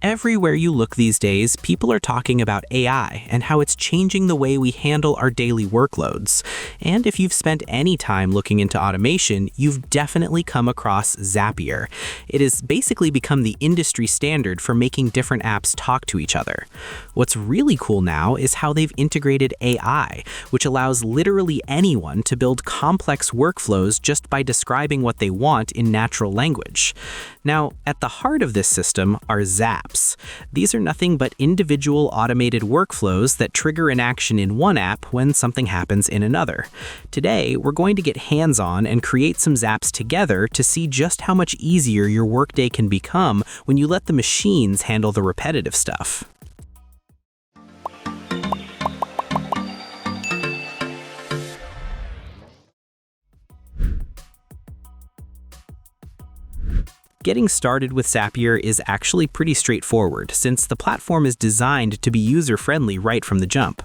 Everywhere you look these days, people are talking about AI and how it's changing the way we handle our daily workloads. And if you've spent any time looking into automation, you've definitely come across Zapier. It has basically become the industry standard for making different apps talk to each other. What's really cool now is how they've integrated AI, which allows literally anyone to build complex workflows just by describing what they want in natural language. Now, at the heart of this system are Zaps. These are nothing but individual automated workflows that trigger an action in one app when something happens in another. Today, we're going to get hands-on and create some Zaps together to see just how much easier your workday can become when you let the machines handle the repetitive stuff. Getting started with Zapier is actually pretty straightforward, since the platform is designed to be user-friendly right from the jump.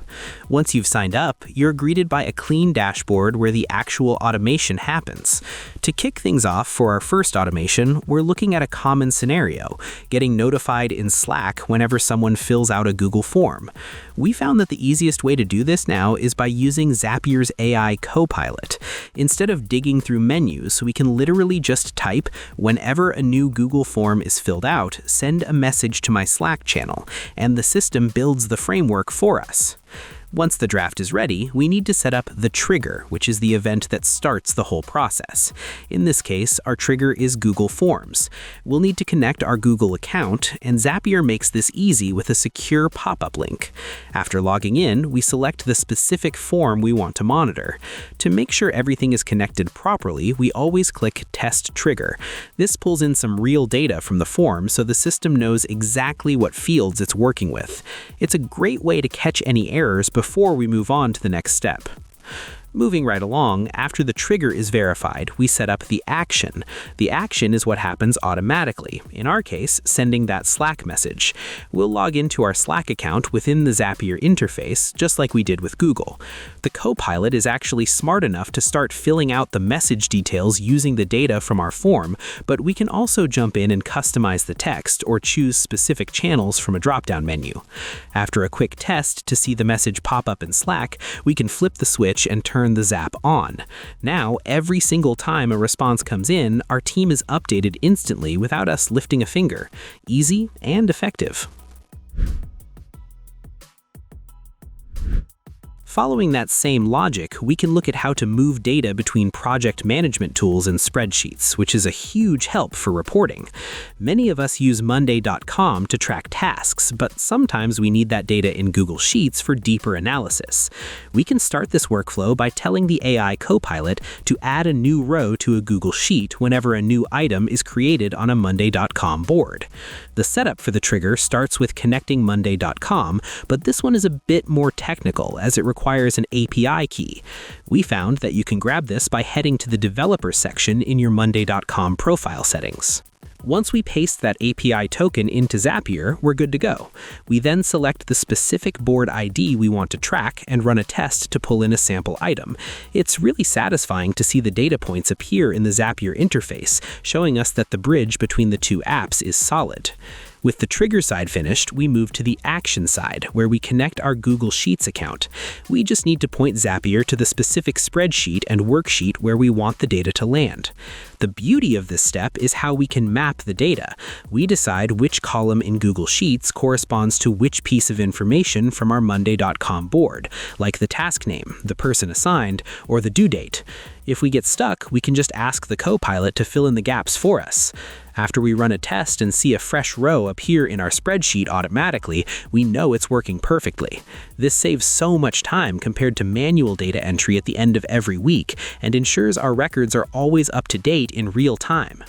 Once you've signed up, you're greeted by a clean dashboard where the actual automation happens. To kick things off for our first automation, we're looking at a common scenario, getting notified in Slack whenever someone fills out a Google form. We found that the easiest way to do this now is by using Zapier's AI Copilot. Instead of digging through menus, we can literally just type, "Whenever a new Google form is filled out, send a message to my Slack channel," and the system builds the framework for us. Once the draft is ready, we need to set up the trigger, which is the event that starts the whole process. In this case, our trigger is Google Forms. We'll need to connect our Google account, and Zapier makes this easy with a secure pop-up link. After logging in, we select the specific form we want to monitor. To make sure everything is connected properly, we always click Test Trigger. This pulls in some real data from the form so the system knows exactly what fields it's working with. It's a great way to catch any errors before we move on to the next step. Moving right along, after the trigger is verified, we set up the action. The action is what happens automatically, in our case, sending that Slack message. We'll log into our Slack account within the Zapier interface, just like we did with Google. The Copilot is actually smart enough to start filling out the message details using the data from our form, but we can also jump in and customize the text or choose specific channels from a drop-down menu. After a quick test to see the message pop up in Slack, we can flip the switch and turn the Zap on. Now, every single time a response comes in, our team is updated instantly without us lifting a finger. Easy and effective. Following that same logic, we can look at how to move data between project management tools and spreadsheets, which is a huge help for reporting. Many of us use Monday.com to track tasks, but sometimes we need that data in Google Sheets for deeper analysis. We can start this workflow by telling the AI Copilot to add a new row to a Google Sheet whenever a new item is created on a Monday.com board. The setup for the trigger starts with connecting Monday.com, but this one is a bit more technical as it requires an API key. We found that you can grab this by heading to the developer section in your Monday.com profile settings. Once we paste that API token into Zapier, we're good to go. We then select the specific board ID we want to track and run a test to pull in a sample item. It's really satisfying to see the data points appear in the Zapier interface, showing us that the bridge between the two apps is solid. With the trigger side finished, we move to the action side, where we connect our Google Sheets account. We just need to point Zapier to the specific spreadsheet and worksheet where we want the data to land. The beauty of this step is how we can map the data. We decide which column in Google Sheets corresponds to which piece of information from our Monday.com board, like the task name, the person assigned, or the due date. If we get stuck, we can just ask the Copilot to fill in the gaps for us. After we run a test and see a fresh row appear in our spreadsheet automatically, we know it's working perfectly. This saves so much time compared to manual data entry at the end of every week and ensures our records are always up to date in real time.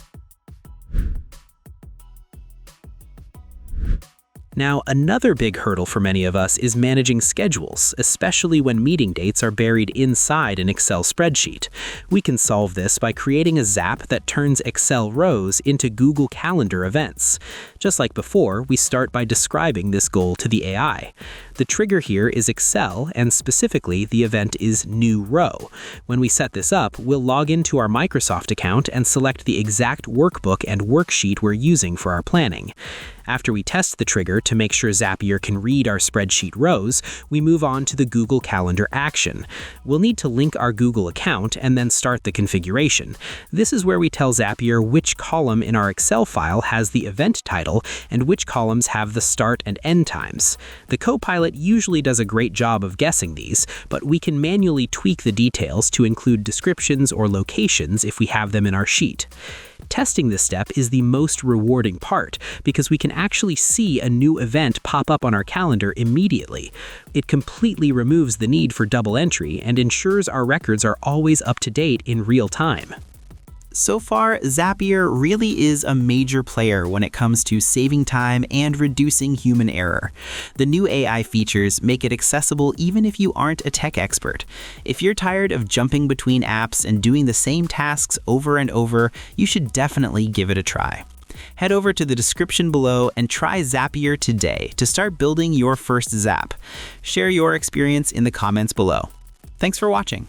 Now, another big hurdle for many of us is managing schedules, especially when meeting dates are buried inside an Excel spreadsheet. We can solve this by creating a Zap that turns Excel rows into Google Calendar events. Just like before, we start by describing this goal to the AI. The trigger here is Excel, and specifically, the event is New Row. When we set this up, we'll log into our Microsoft account and select the exact workbook and worksheet we're using for our planning. After we test the trigger to make sure Zapier can read our spreadsheet rows, we move on to the Google Calendar action. We'll need to link our Google account and then start the configuration. This is where we tell Zapier which column in our Excel file has the event title and which columns have the start and end times. The Copilot usually does a great job of guessing these, but we can manually tweak the details to include descriptions or locations if we have them in our sheet. Testing this step is the most rewarding part because we can actually see a new event pop up on our calendar immediately. It completely removes the need for double entry and ensures our records are always up to date in real time. So far, Zapier really is a major player when it comes to saving time and reducing human error. The new AI features make it accessible even if you aren't a tech expert. If you're tired of jumping between apps and doing the same tasks over and over, you should definitely give it a try. Head over to the description below and try Zapier today to start building your first Zap. Share your experience in the comments below. Thanks for watching.